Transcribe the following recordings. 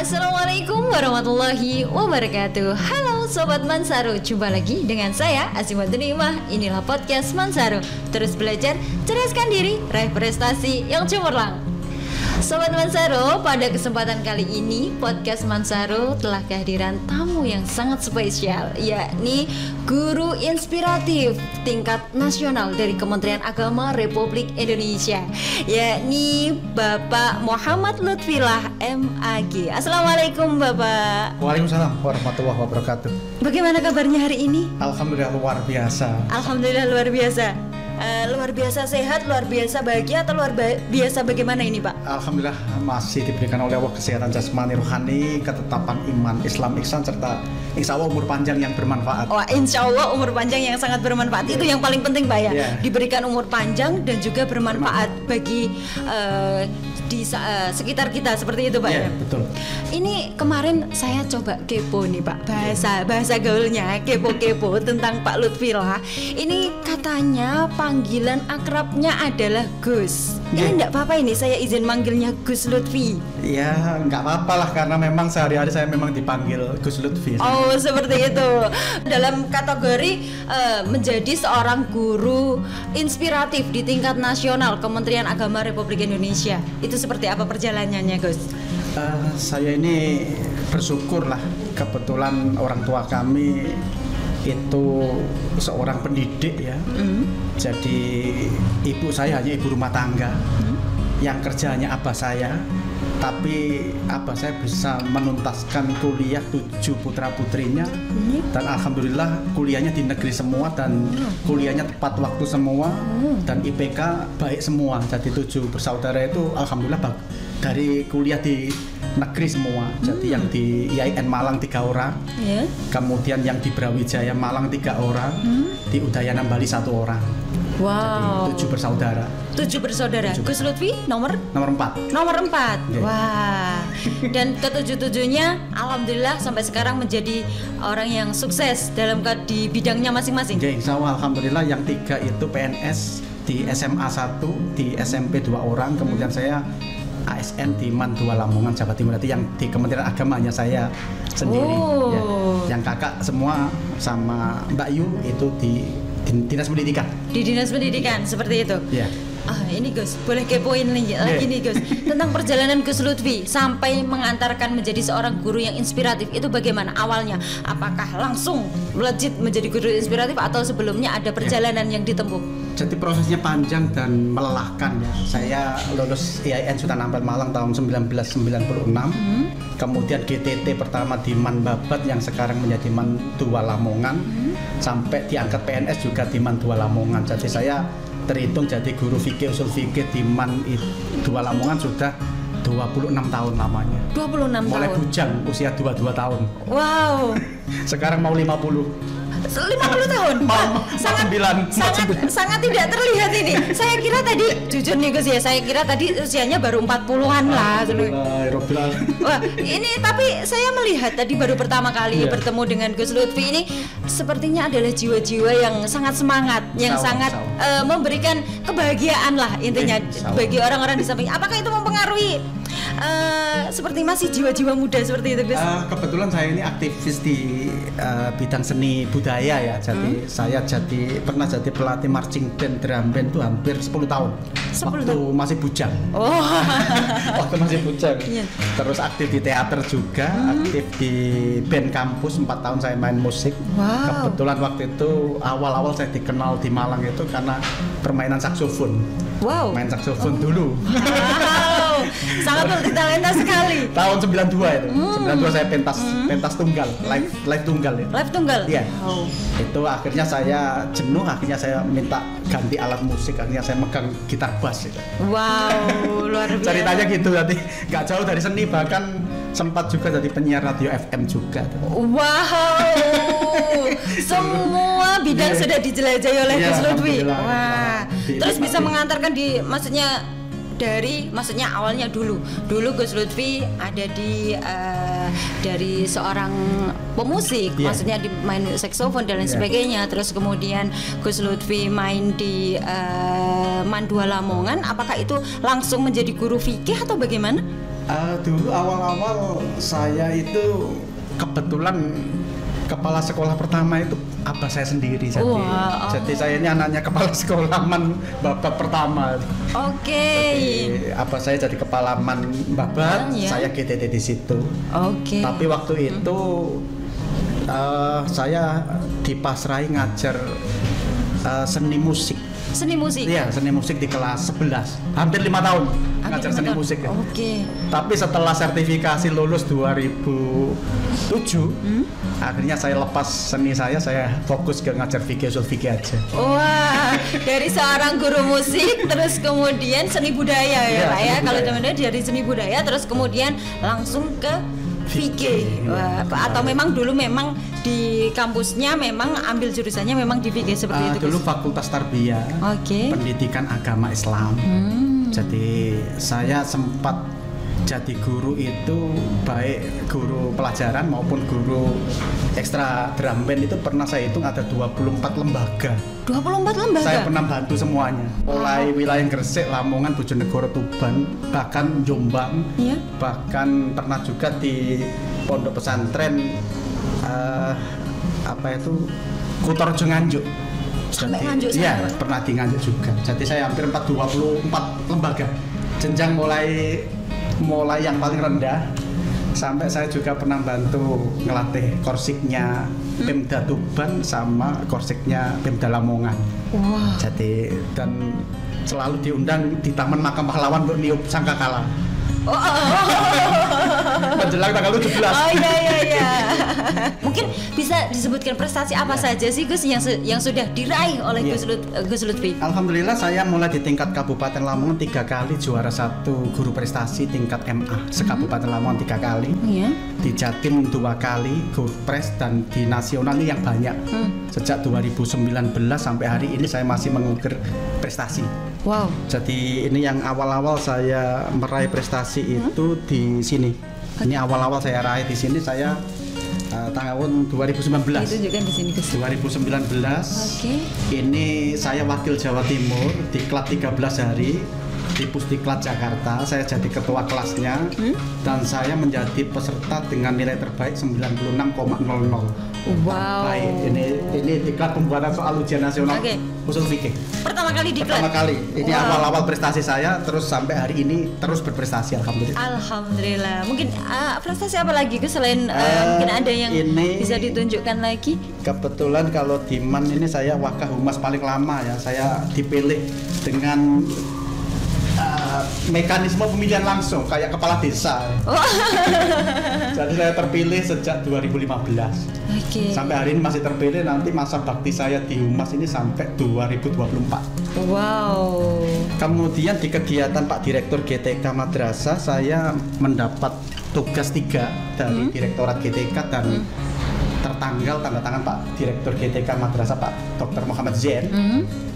Assalamualaikum warahmatullahi wabarakatuh. Halo Sobat Mansaru, jumpa lagi dengan saya Azimatul Nimah. Inilah podcast Mansaru. Terus belajar, ceraskan diri, raih prestasi yang cemerlang. Sobat Mansaru, pada kesempatan kali ini podcast Mansaru telah kehadiran tamu yang sangat spesial, yakni guru inspiratif tingkat nasional dari Kementerian Agama Republik Indonesia, yakni Bapak Muhammad Lutfillah MAG. Assalamualaikum Bapak. Waalaikumsalam warahmatullahi wabarakatuh. Bagaimana kabarnya hari ini? Alhamdulillah luar biasa. Alhamdulillah luar biasa. Luar biasa sehat, luar biasa bahagia, atau luar biasa bagaimana ini Pak? Alhamdulillah masih diberikan oleh Allah kesehatan jasmani rohani, ketetapan iman Islam ihsan, serta insya Allah umur panjang yang bermanfaat. Wah, insya Allah umur panjang yang sangat bermanfaat. Itu yang paling penting Pak ya. Diberikan umur panjang dan juga bermanfaat bagi di sekitar kita, seperti itu Pak ya. Betul. Ini kemarin saya coba kepo nih Pak, bahasa gaulnya kepo tentang Pak Lutfillah. Ini katanya panggilan akrabnya adalah Gus. Ini enggak apa-apa ini saya izin manggilnya Gus Lutfi? Ya enggak apa-apa lah, karena memang sehari-hari saya memang dipanggil Gus Lutfi. Oh seperti itu. Dalam kategori menjadi seorang guru inspiratif di tingkat nasional Kementerian Agama Republik Indonesia, itu seperti apa perjalanannya Gus? Saya ini bersyukur lah, kebetulan orang tua kami itu seorang pendidik ya. Jadi ibu saya hanya ibu rumah tangga yang kerjanya abah saya, tapi abah saya bisa menuntaskan kuliah 7 putra putrinya, dan alhamdulillah kuliahnya di negeri semua, dan kuliahnya tepat waktu semua, dan IPK baik semua. Jadi 7 bersaudara itu alhamdulillah dari kuliah di negeri semua. Jadi yang di IAIN Malang 3 orang, kemudian yang di Brawijaya Malang 3 orang, di Udayana Bali 1 orang. Wow. Jadi 7 bersaudara. 7 bersaudara. Gus Lutfi nomor 4. Nomor 4. Wah. Dan ke-7-7-nya alhamdulillah sampai sekarang menjadi orang yang sukses dalam di bidangnya masing-masing. Insya Allah alhamdulillah. Yang 3 itu PNS di SMA 1, di SMP 2 orang, kemudian saya ASN di MAN 2 Lamongan, Jawa Timur. Berarti yang di Kementerian Agamanya saya sendiri. Yang kakak semua sama Mbak Yu itu di Dinas Pendidikan. Di Dinas Pendidikan, seperti itu. Ini Gus, boleh kepoin lagi nih Gus tentang perjalanan Gus Lutfi sampai mengantarkan menjadi seorang guru yang inspiratif. Itu bagaimana awalnya? Apakah langsung legit menjadi guru inspiratif atau sebelumnya ada perjalanan yang ditempuh? Jadi prosesnya panjang dan melelahkan ya. Saya lulus IAIN Sultan Ampel Malang tahun 1996. Kemudian GTT pertama di MAN Babat yang sekarang menjadi MAN 2 Lamongan. Sampai diangkat PNS juga di MAN 2 Lamongan. Jadi saya terhitung jadi guru fikih usul fikih di MAN 2 Lamongan sudah 26 tahun lamanya. 26 tahun. Mulai bujang usia 22 tahun. Wow. Sekarang mau 50. 50 tahun. Sangat tidak terlihat ini. Saya kira tadi, jujur nih Gus ya, saya kira tadi usianya baru 40-an lah. Wah, ini tapi saya melihat tadi baru pertama kali bertemu dengan Gus Lutfi ini, sepertinya adalah jiwa-jiwa yang sangat semangat, yang sangat memberikan kebahagiaan lah intinya bagi orang-orang di samping. Apakah itu mempengaruhi seperti masih jiwa-jiwa muda seperti itu Gus? Kebetulan saya ini aktivis di bidang seni budaya ya. Jadi saya pernah jadi pelatih marching band, drum band itu hampir 10 tahun. Waktu masih bujang. Waktu masih bujang. Terus aktif di teater juga, aktif di band kampus 4 tahun saya main musik. Kebetulan waktu itu awal-awal saya dikenal di Malang itu karena permainan saksofon. Main saksofon dulu. Sangat multitalenta sekali. Tahun 92 itu. 92 saya pentas tunggal, live tunggal ya. Live tunggal. Iya. Itu akhirnya saya jenuh, akhirnya saya minta ganti alat musik, akhirnya saya megang gitar bass gitu. Wow, luar biasa. Ceritanya gitu, tadi nggak jauh dari seni, bahkan sempat juga jadi penyiar radio FM juga. Wow. Semua bidang sudah dijelajahi oleh Gus Lutfi. Wah. Terus bisa mengantarkan maksudnya awalnya dulu Gus Lutfi ada di dari seorang pemusik, maksudnya di main saksofon dan lain sebagainya. Terus kemudian Gus Lutfi main di MAN 2 Lamongan. Apakah itu langsung menjadi guru fikih atau bagaimana? Dulu awal-awal saya itu kebetulan kepala sekolah pertama itu abah saya sendiri. Jadi saya ini anaknya kepala sekolah man babat pertama. Oke. Jadi abah saya jadi kepala man babat, saya GTT di situ. Oke. Tapi waktu itu saya dipasrai ngajar seni musik. Seni musik? Iya, seni musik di kelas 11. Hampir 5 tahun ngajar seni musik. Ya. Oke. Tapi setelah sertifikasi lulus 2007, akhirnya saya lepas seni saya fokus ke ngajar fikih usul fikih aja. Wah, dari seorang guru musik terus kemudian seni budaya ya Pak ya. Kalau teman-teman dari seni budaya terus kemudian langsung ke fikih. Atau memang dulu memang di kampusnya memang ambil jurusannya memang di fikih seperti itu. Dulu Fakultas Tarbiyah. Pendidikan Agama Islam. Jadi saya sempat jadi guru itu baik guru pelajaran maupun guru ekstra drum band itu pernah saya hitung ada 24 lembaga. 24 lembaga? Saya pernah bantu semuanya. Mulai wilayah Gresik, Lamongan, Bojonegoro, Tuban, bahkan Jombang. Bahkan pernah juga di pondok pesantren Kutorjo Nganjuk. Sampai Nganjuk sana? Iya, pernah di Nganjuk juga. Jadi saya hampir 24 lembaga. Jenjang mulai yang paling rendah sampai saya juga pernah bantu ngelatih korsiknya Pemda Tuban sama korsiknya Pemda Lamongan. Jadi dan selalu diundang di Taman Makam Pahlawan untuk niup sangkakala. Menjelang tanggal 17. Iya. Mungkin bisa disebutkan prestasi apa saja sih Gus yang sudah diraih oleh Gus Lutfi? Alhamdulillah saya mulai di tingkat Kabupaten Lamongan 3 kali juara 1 guru prestasi tingkat MA se-Kabupaten Lamongan 3 kali. Di Jatim 2 kali guru pres dan di nasional ini yang banyak. Sejak 2019 sampai hari ini saya masih mengukir prestasi. Wow. Jadi ini yang awal-awal saya meraih prestasi itu di sini. Ini awal-awal saya raih di sini saya tahun 2019. Ditunjukkan di sini Gus. 2019. Ini saya wakil Jawa Timur di Klat 13 hari di Pusdiklat Jakarta. Saya jadi ketua kelasnya dan saya menjadi peserta dengan nilai terbaik 96,00. Wow. Baik, ini diklat pembuatan soal ujian nasional usul fikih. Pertama kali diklat. Pertama kali. Ini awal-awal prestasi saya terus sampai hari ini terus berprestasi alhamdulillah. Alhamdulillah. Mungkin prestasi apa lagi Gus selain mungkin ada yang ini, bisa ditunjukkan lagi? Kebetulan kalau di MAN ini saya wakil humas paling lama ya. Saya dipilih dengan mekanisme pemilihan langsung kayak kepala desa. Jadi saya terpilih sejak 2015. Sampai hari ini masih terpilih, nanti masa bakti saya di humas ini sampai 2024. Wow. Kemudian di kegiatan Pak Direktur GTK Madrasah saya mendapat tugas 3 dari Direktorat GTK dan tertanggal tanda tangan Pak Direktur GTK Madrasah Pak Dr. Muhammad Zain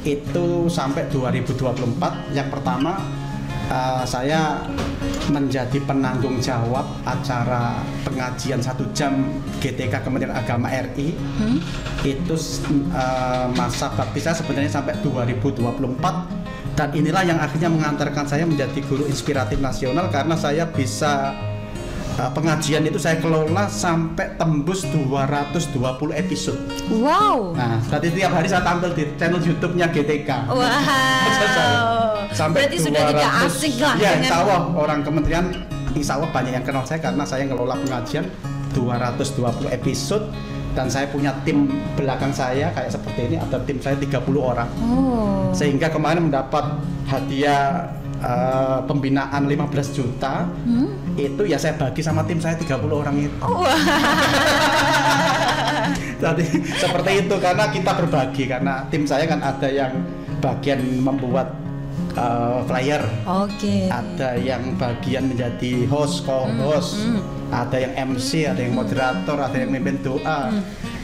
itu sampai 2024. Yang pertama saya menjadi penanggung jawab acara pengajian 1 jam GTK Kementerian Agama RI. Itu masa bakti saya sebenarnya sampai 2024 dan inilah yang akhirnya mengantarkan saya menjadi guru inspiratif nasional karena saya bisa pengajian itu saya kelola sampai tembus 220 episode. Wow. Nah, berarti tiap hari saya tampil di channel YouTube-nya GTK. Wow. Sampai berarti 200, sudah tidak asing lah. Ya, insya Allah orang kementerian insya Allah banyak yang kenal saya karena saya ngelola pengajian 220 episode dan saya punya tim belakang saya kayak seperti ini, ada tim saya 30 orang. Sehingga kemarin mendapat hadiah pembinaan 15 juta. Itu ya saya bagi sama tim saya 30 orang itu. Jadi seperti itu karena kita berbagi, karena tim saya kan ada yang bagian membuat flyer, ada yang bagian menjadi host, co-host, ada yang MC, ada yang moderator, ada yang mimpin doa,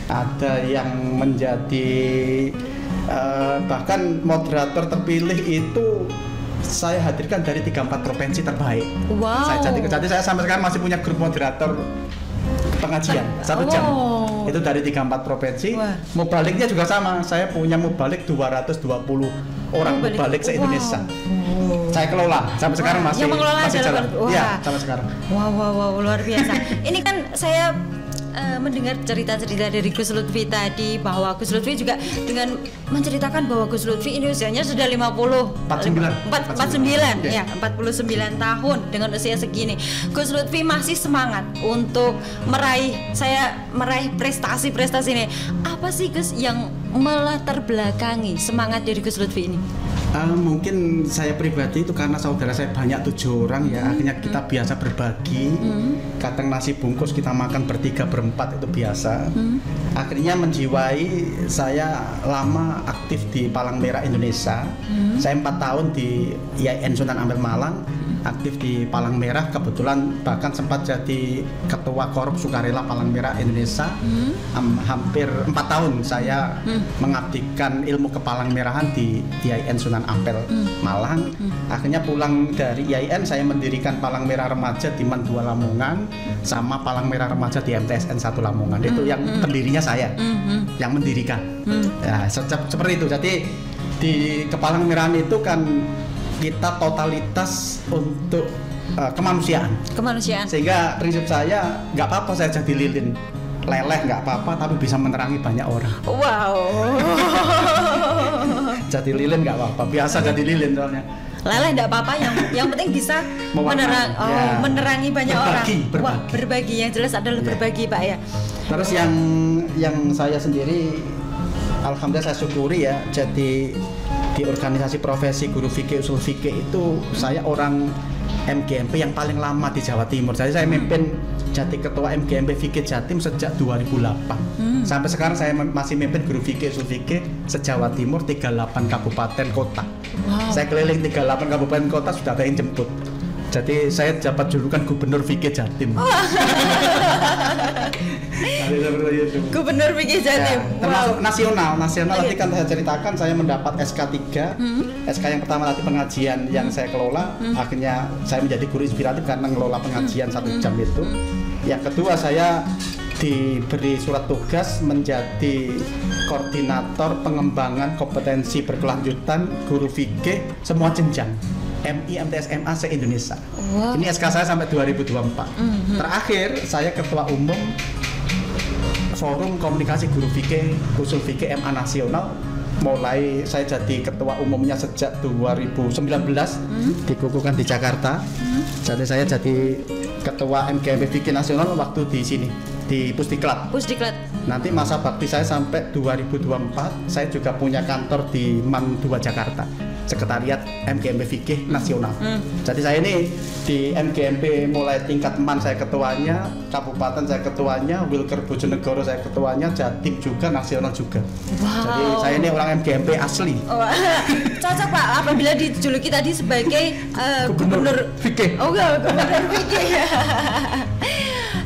ada yang menjadi bahkan moderator terpilih itu saya hadirkan dari 34 provinsi terbaik. Wow. Jadi saya sampai sekarang masih punya grup moderator pengajian 1 jam. Itu dari 34 provinsi. Mubaliknya juga sama. Saya punya mubalik 220 orang mubalik se-Indonesia. Saya kelola sampai sekarang masih yang mengelola masih jalan. Wah. Iya, sampai sekarang. Wow, luar biasa. Ini kan saya mendengar cerita-cerita dari Gus Lutfi tadi bahwa Gus Lutfi juga dengan menceritakan bahwa Gus Lutfi ini usianya sudah 49 ya, 49 tahun dengan usia segini. Gus Lutfi masih semangat untuk meraih prestasi-prestasi ini. Apa sih Gus yang melatar belakangi semangat dari Gus Lutfi ini? Mungkin saya pribadi itu karena saudara saya banyak 7 orang ya, akhirnya kita biasa berbagi. Kadang nasi bungkus kita makan bertiga berempat itu biasa. Akhirnya menjiwai saya lama aktif di Palang Merah Indonesia. Saya 4 tahun di IAIN Sunan Ampel Malang, aktif di Palang Merah, kebetulan bahkan sempat jadi ketua korup sukarela Palang Merah Indonesia. Hampir 4 tahun saya mengabdikan ilmu kepalang merahan di IAIN Sunan Ampel Malang. Akhirnya pulang dari IAIN saya mendirikan Palang Merah Remaja di Man 2 Lamongan sama Palang Merah Remaja di MTSN 1 Lamongan. Itu yang pendirinya saya, yang mendirikan. Ya, seperti itu. Jadi di kepalang merahan itu kan kita totalitas untuk kemanusiaan. Sehingga prinsip saya nggak apa-apa saya jadi lilin, leleh nggak apa-apa, tapi bisa menerangi banyak orang. Wow. Jadi lilin nggak apa-apa, biasa jadi lilin soalnya. Leleh nggak apa-apa, yang penting bisa menerangi banyak orang. Wah, berbagi yang jelas adalah berbagi Pak ya. Terus yang saya sendiri, alhamdulillah saya syukuri ya, jadi di organisasi profesi guru fikih usul fikih itu saya orang MGMP yang paling lama di Jawa Timur. Jadi saya memimpin jadi ketua MGMP Fikih Jatim sejak 2008. Sampai sekarang saya masih memimpin guru fikih usul fikih se-Jawa Timur 38 kabupaten kota. Saya keliling 38 kabupaten kota, sudah ada yang jemput. Jadi saya dapat julukan Gubernur Fikih Jatim. Gubernur Fikih Jatim. Ya, termasuk nasional nanti kan saya ceritakan saya mendapat SK3. SK yang pertama tadi pengajian yang saya kelola, akhirnya saya menjadi guru inspiratif karena ngelola pengajian 1 jam itu. Yang kedua saya diberi surat tugas menjadi koordinator pengembangan kompetensi berkelanjutan guru fikih semua jenjang MI MTS MA se-Indonesia. Ini SK saya sampai 2024. Terakhir saya ketua umum Forum Komunikasi Guru Fikih Usul Fikih MA Nasional. Mulai saya jadi ketua umumnya sejak 2019, dikukuhkan di Jakarta. Jadi saya jadi ketua MGMP Fikih Nasional waktu di sini di Pusdiklat. Nanti masa bakti saya sampai 2024. Saya juga punya kantor di Man 2 Jakarta, Sekretariat MGMP Fikih Nasional. Jadi saya ini di MGMP mulai tingkat Man saya ketuanya, kabupaten saya ketuanya, Wilker Bojonegoro saya ketuanya, Jatim juga, nasional juga. Jadi saya ini orang MGMP asli. Cocok Pak apabila dijuluki tadi sebagai Gubernur Fikih. Gubernur Fikih ya.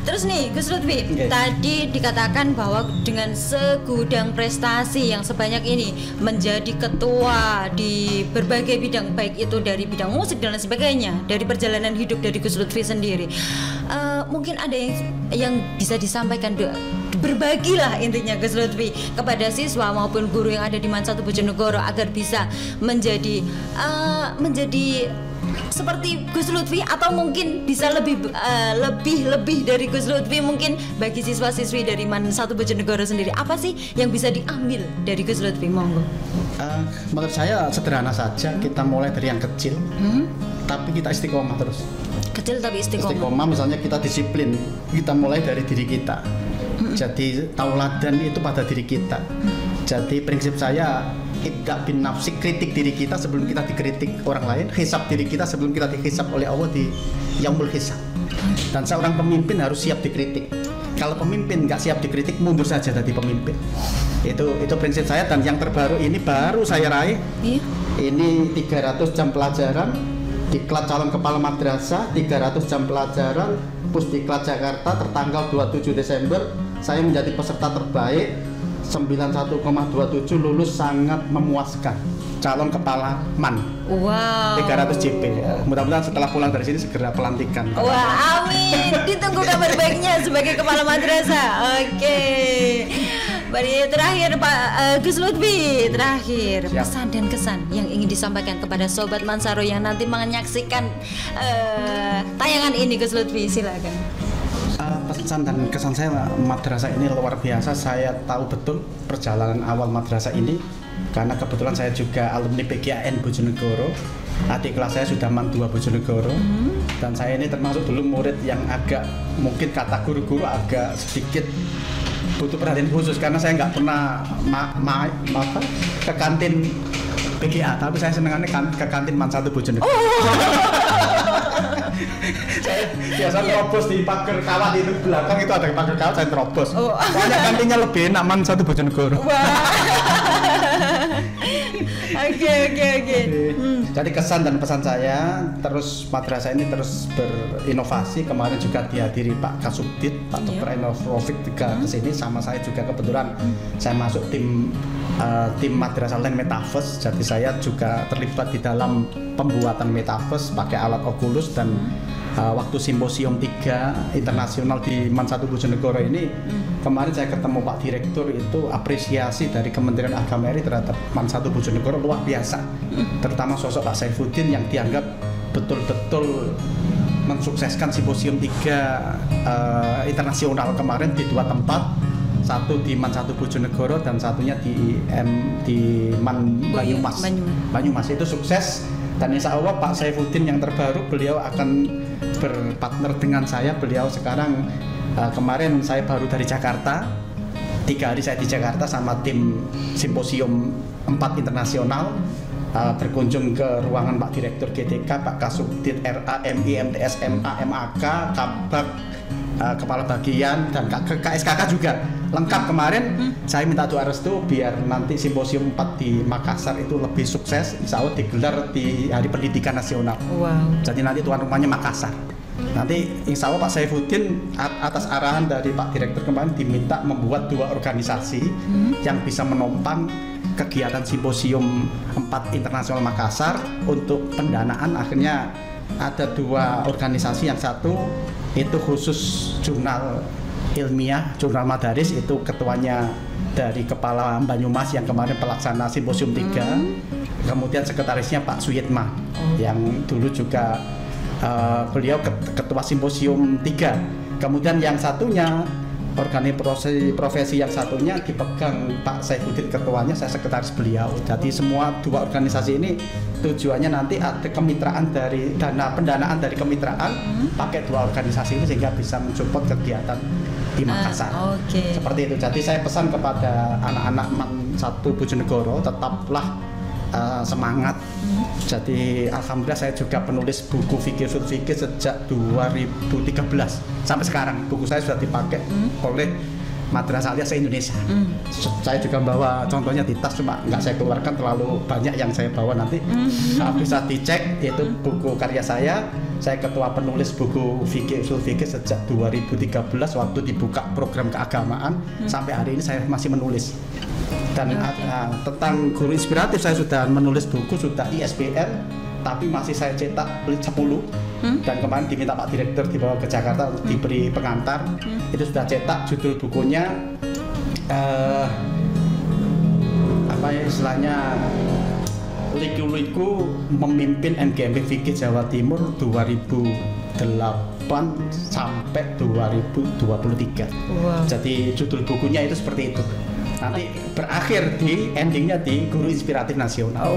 Terus nih Gus Lutfi, tadi dikatakan bahwa dengan segudang prestasi yang sebanyak ini, menjadi ketua di berbagai bidang, baik itu dari bidang musik dan lain sebagainya, dari perjalanan hidup dari Gus Lutfi sendiri, mungkin ada yang bisa disampaikan, berbagilah intinya Gus Lutfi kepada siswa maupun guru yang ada di Man 1 Bojonegoro agar bisa menjadi seperti Gus Lutfi, atau mungkin bisa lebih dari Gus Lutfi mungkin bagi siswa-siswi dari Man 1 Bojonegoro sendiri. Apa sih yang bisa diambil dari Gus Lutfi? Monggo. Menurut saya sederhana saja, kita mulai dari yang kecil, tapi kita istiqomah terus. Kecil tapi istiqomah. Misalnya kita disiplin, kita mulai dari diri kita. Jadi tauladan itu pada diri kita. Jadi prinsip saya, ibda bin nafsi, kritik diri kita sebelum kita dikritik orang lain, hisab diri kita sebelum kita dihisab oleh Allah di yaumul hisab. Dan seorang pemimpin harus siap dikritik. Kalau pemimpin nggak siap dikritik, mundur saja dari pemimpin. Itu prinsip saya. Dan yang terbaru ini baru saya raih. Ini 300 jam pelajaran Diklat calon kepala madrasah, 300 jam pelajaran Pusdiklat Jakarta tertanggal 27 Desember. Saya menjadi peserta terbaik, 91,27, lulus sangat memuaskan. Calon kepala MAN. 300 JP. Mudah-mudahan setelah pulang dari sini segera pelantikan. Amin. Ditunggu kabar baiknya sebagai kepala madrasah. Oke. Bari terakhir Pak Gus Lutfi, terakhir Siap. pesan dan kesan yang ingin disampaikan kepada Sobat Mansaro yang nanti menyaksikan tayangan ini, Gus Lutfi, silakan. Pesan dan kesan saya, madrasah ini luar biasa. Saya tahu betul perjalanan awal madrasah ini karena kebetulan saya juga alumni PGAN Bojonegoro. Adik kelas saya sudah Man 2 Bojonegoro. Dan saya ini termasuk dulu murid yang agak, mungkin kata guru-guru agak sedikit butuh perhatian khusus karena saya nggak pernah ke kantin PGA, tapi saya senengannya ke kantin Man 1 Bojonegoro. Saya biasa terobos di pagar kawat itu belakang, itu ada pagar kawat, saya terobos. Soalnya kantinnya lebih enak Man 1 Bojonegoro. Oke. Jadi kesan dan pesan saya, terus madrasah ini terus berinovasi. Kemarin juga dihadiri Pak Kasubdit, Pak Dr. Enofrovic juga kesini sama saya juga, kebetulan saya masuk tim madrasah lain Metaverse. Jadi saya juga terlibat di dalam pembuatan Metaverse pakai alat Oculus. Dan waktu simposium 3 internasional di Man 1 Bojonegoro ini, kemarin saya ketemu Pak Direktur, itu apresiasi dari Kementerian Agama RI terhadap Man 1 Bojonegoro luar biasa. Terutama sosok Pak Saifuddin yang dianggap betul-betul mensukseskan simposium 3 internasional kemarin di 2 tempat. Satu di Man 1 Bojonegoro dan satunya di Man Banyumas. Itu sukses. Dan insya Allah Pak Saifuddin yang terbaru, beliau akan berpartner dengan saya. Beliau sekarang kemarin saya baru dari Jakarta, 3 hari saya di Jakarta sama tim simposium 4 internasional, berkunjung ke ruangan Pak Direktur GTK, Pak Kasubdit RA, MI, MTS, MA, MAK, Kabak, Kepala Bagian, dan KSKK juga lengkap. Kemarin saya minta doa restu biar nanti simposium 4 di Makassar itu lebih sukses, insya Allah digelar di Hari Pendidikan Nasional. Jadi nanti tuan rumahnya Makassar. Nanti insya Allah Pak Saifuddin atas arahan dari Pak Direktur kemarin diminta membuat 2 organisasi yang bisa menopang kegiatan simposium 4 internasional Makassar untuk pendanaan. Akhirnya ada 2 organisasi, yang satu itu khusus jurnal ilmiah, jurnal Madaris, itu ketuanya dari Kepala Banyumas yang kemarin pelaksana simposium 3. Kemudian sekretarisnya Pak Suyitma yang dulu juga beliau ketua simposium 3. Kemudian yang satunya organisasi profesi yang satunya dipegang Pak Saifuddin ketuanya, saya sekretaris beliau. Jadi semua 2 organisasi ini tujuannya nanti ada kemitraan dari pendanaan dari kemitraan pakai 2 organisasi ini sehingga bisa mensupport kegiatan di Makassar. Seperti itu. Jadi saya pesan kepada anak-anak Man 1 Bojonegoro, tetaplah semangat. Jadi alhamdulillah saya juga penulis buku fikih sejak 2013 sampai sekarang. Buku saya sudah dipakai oleh Madrasah Aliyah se-Indonesia. Saya juga bawa contohnya di tas, cuma nggak saya keluarkan, terlalu banyak yang saya bawa nanti. Bisa dicek, itu buku karya saya. Saya ketua penulis buku fikih sejak 2013 waktu dibuka program keagamaan. Sampai hari ini saya masih menulis. Dan tentang guru inspiratif saya sudah menulis buku, sudah ISBN, tapi masih saya cetak 10. Dan kemarin diminta Pak Direktur dibawa ke Jakarta untuk diberi pengantar. Itu sudah cetak. Judul bukunya apa ya istilahnya, Liku-liku memimpin NGMP Fikih Jawa Timur 2008 sampai 2023. Jadi judul bukunya itu seperti itu. Nanti berakhir di endingnya di Guru Inspiratif Nasional.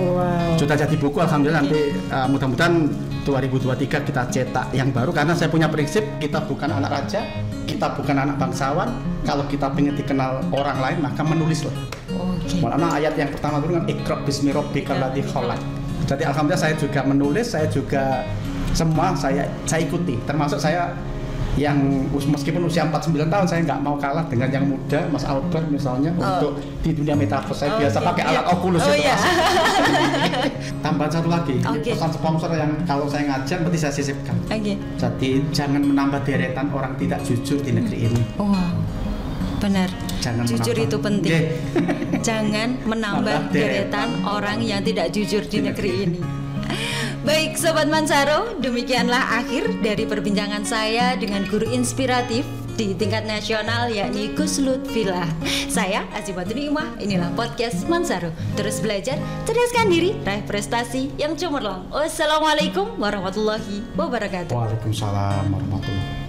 Sudah jadi buku, alhamdulillah. Nanti mudah-mudahan 2023 kita cetak yang baru, karena saya punya prinsip, kita bukan anak raja, kita bukan anak bangsawan. Kalau kita ingin dikenal orang lain, maka menulislah. Malah ayat yang pertama itu kan Iqra bismi rabbikal ladzi khalaq. Jadi alhamdulillah saya juga menulis, saya juga semua saya ikuti, termasuk saya yang meskipun usia 49 tahun saya nggak mau kalah dengan yang muda, Mas Albert misalnya, untuk di dunia metaverse. Saya biasa pakai alat Oculus itu. Tambahan satu lagi, pesan sponsor yang kalau saya ngajar berarti saya sisipkan. Jadi jangan menambah deretan orang tidak jujur di negeri ini. Benar. Jangan jujur menambah. Itu penting. Jangan menambah deretan orang yang tidak jujur di negeri ini. Baik Sobat Mansaro, demikianlah akhir dari perbincangan saya dengan guru inspiratif di tingkat nasional, yakni Gus Lutfillah. Saya Azimatul Imah, inilah podcast Mansaru. Terus belajar, cerdaskan diri, raih prestasi yang cemerlang. Wassalamualaikum warahmatullahi wabarakatuh. Waalaikumsalam warahmatullahi wabarakatuh.